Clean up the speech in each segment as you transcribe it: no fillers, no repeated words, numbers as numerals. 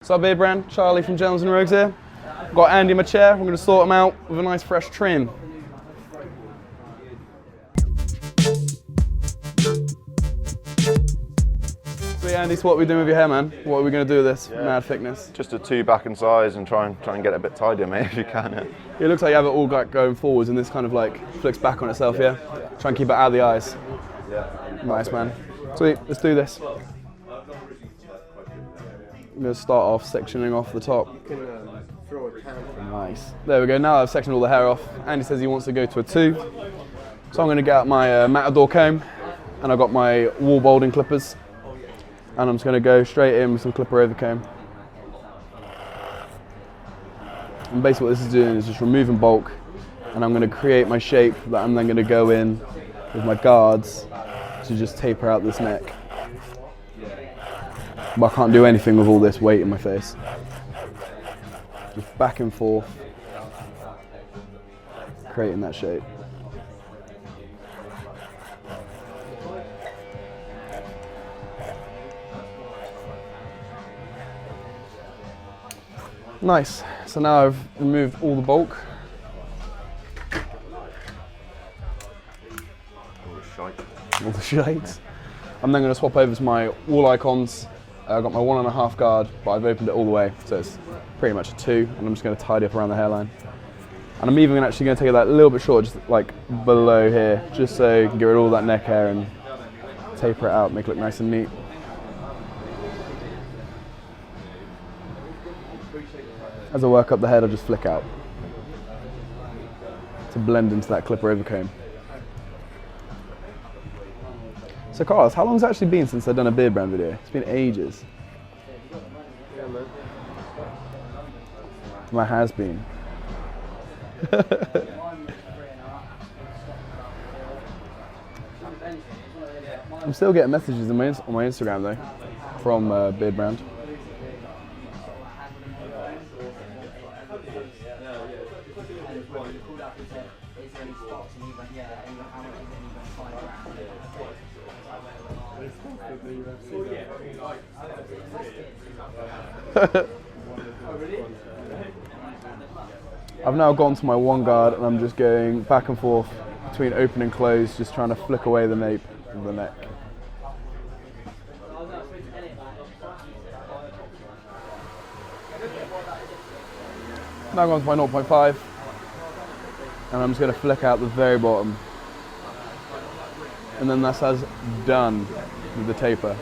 So Beardbrand, Charlie from Gentlemen and Rouges here. Got Andy in my chair, we're going to sort him out with a nice fresh trim. So yeah, Andy, so what are we doing with your hair, man? What are we going to do with this mad thickness? Just a 2 back and size and try and get it a bit tidier, mate, if you can. Yeah. It looks like you have it all going forwards and this kind of like flicks back on itself, yeah? Try and keep it out of the eyes. Yeah. Nice, man. Sweet, let's do this. I'm going to start off sectioning off the top. Nice. There we go, now I've sectioned all the hair off. Andy says he wants to go to a 2. So I'm going to get out my Pompadour comb and I've got my wall balding clippers. And I'm just going to go straight in with some clipper over comb. And basically what this is doing is just removing bulk, and I'm going to create my shape that I'm then going to go in with my guards to just taper out this neck. But I can't do anything with all this weight in my face. Just back and forth, creating that shape. Nice, so now I've removed all the bulk. All the shades. I'm then going to swap over to my wall icons. I've got my 1.5 guard, but I've opened it all the way, so it's pretty much a 2, and I'm just going to tidy up around the hairline. And I'm even actually going to take that a little bit short, just like below here, just so you can get rid of all that neck hair and taper it out, make it look nice and neat. As I work up the head, I'll just flick out to blend into that clipper over comb. So Carlos, how long has it actually been since I've done a Beardbrand video? It's been ages. Yeah, man. My has been. I'm still getting messages on my Instagram though, from Beardbrand. I've now gone to my 1 guard and I'm just going back and forth between open and close, just trying to flick away the nape of the neck. Now going to my 0.5 and I'm just going to flick out the very bottom. And then that's as done with the taper.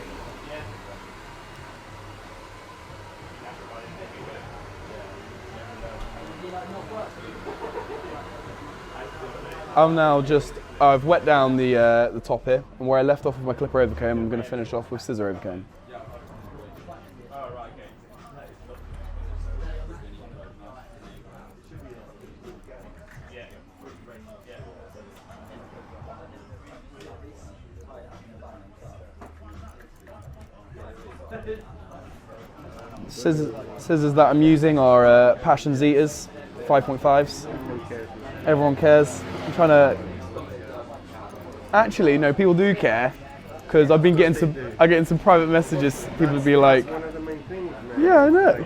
I've wet down the top here, and where I left off with my clipper overcomb, I'm going to finish off with scissor overcomb. Scissors that I'm using are Passion Zetas 5.5s. Everyone cares. I'm trying to. Actually, no, people do care, because I've been getting some private messages. People be like, "Yeah, I know."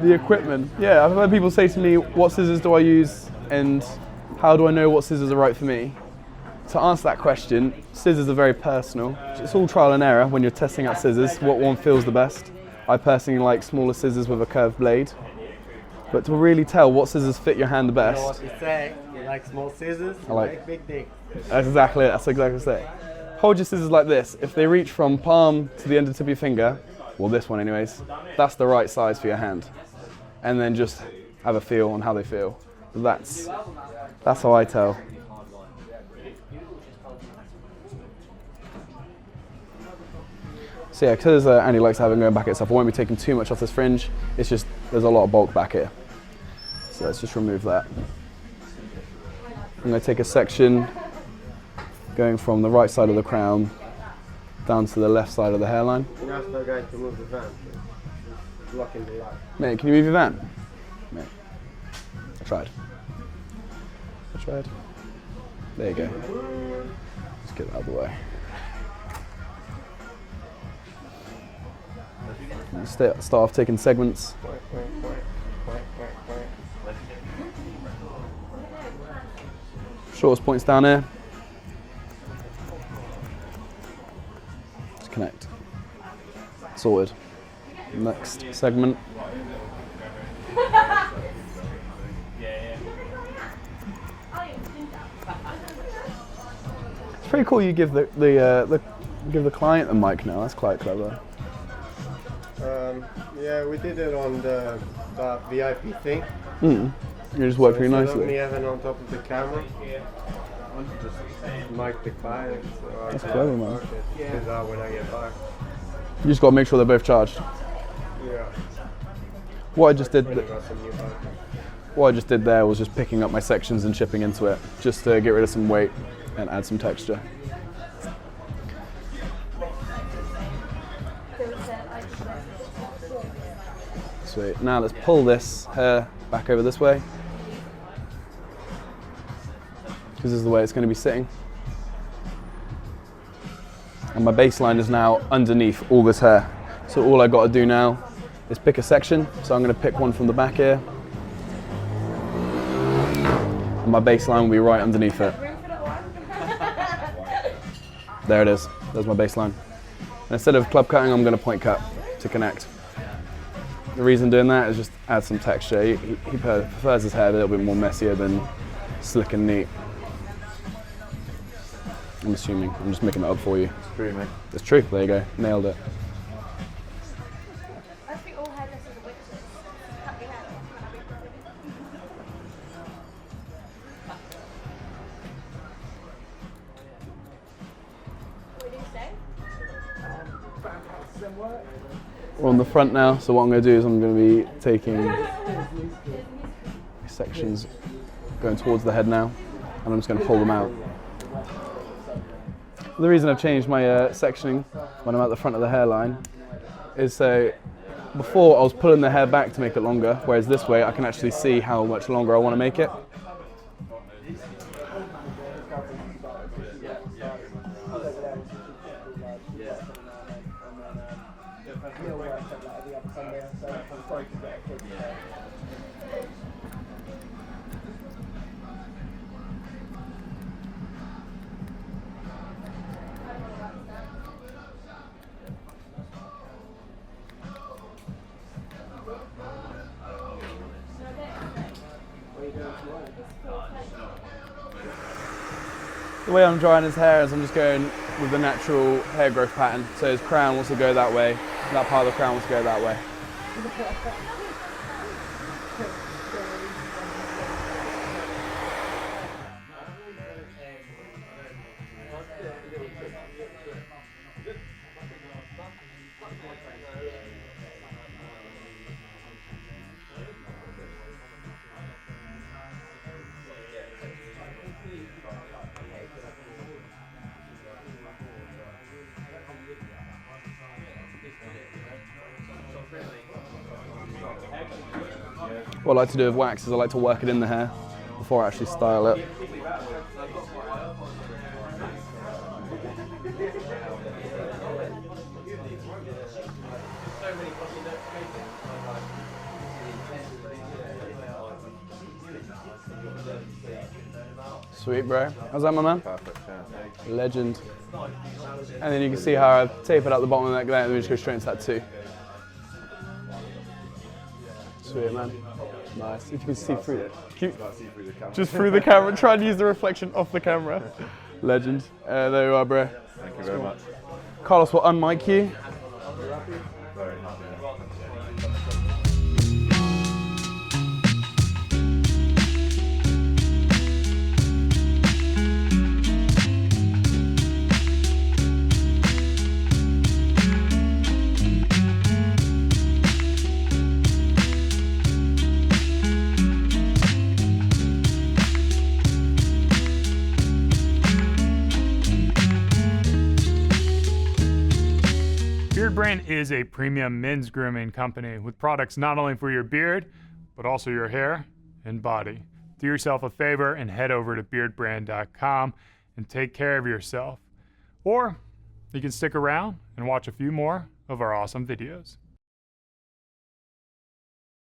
The equipment. Yeah, I've heard people say to me, "What scissors do I use, and how do I know what scissors are right for me?" To answer that question, scissors are very personal. It's all trial and error when you're testing out scissors. What one feels the best. I personally like smaller scissors with a curved blade. But to really tell what scissors fit your hand the best. You know what you say? You like small scissors, you like big dick. That's exactly it, that's exactly what I say. Hold your scissors like this. If they reach from palm to the end of the tip of your finger, well this one anyways, that's the right size for your hand. And then just have a feel on how they feel. That's how I tell. So yeah, because Andy likes having going back at itself, I won't be taking too much off this fringe. It's just, there's a lot of bulk back here. So let's just remove that. I'm going to take a section going from the right side of the crown down to the left side of the hairline. Ask that guy to move the van. It's blocking the light. Mate, can you move your van? Mate, I tried. There you go. Let's get it out of the way. Start off taking segments. Shortest points down here. Just connect. Sorted. Next segment. It's pretty cool. You give the client a mic now. That's quite clever. Yeah, we did it on the VIP thing. You just work pretty Instead nicely. of me having on top of the camera, just mic the client. So That's clever, man. Is that when I get back? You just got to make sure they're both charged. Yeah. What I just did. Got some new bike. What I just did there was just picking up my sections and chipping into it, just to get rid of some weight and add some texture. Sweet. Now let's pull this hair back over this way, because this is the way it's going to be sitting. And my baseline is now underneath all this hair. So all I got to do now is pick a section. So I'm going to pick one from the back here. And my baseline will be right underneath it. There it is. There's my baseline. And instead of club cutting, I'm going to point cut to connect. The reason doing that is just add some texture. He prefers his hair a little bit more messier than slick and neat. I'm assuming. I'm just making that up for you. It's true, mate. It's true. There you go. Nailed it. I think all hairdressers are witches. Cut your hair. What do you say? We're on the front now, so what I'm going to do is I'm going to be taking sections going towards the head now, and I'm just going to pull them out. The reason I've changed my sectioning when I'm at the front of the hairline is so before I was pulling the hair back to make it longer, whereas this way I can actually see how much longer I want to make it. The way I'm drying his hair is I'm just going with the natural hair growth pattern. So his crown wants to go that way, and that part of the crown wants to go that way. What I like to do with wax is I like to work it in the hair before I actually style it. Sweet, bro. How's that, my man? Perfect, yeah. Legend. And then you can see how I've tapered out the bottom of that gland, and we just go straight into that too. Sweet, man. Nice. If you can see through it. Just through the camera. Try and use the reflection off the camera. Legend. There you are, bro. Thank you very much. Carlos will unmic you. Very happy. Beardbrand is a premium men's grooming company with products not only for your beard, but also your hair and body. Do yourself a favor and head over to beardbrand.com and take care of yourself. Or you can stick around and watch a few more of our awesome videos.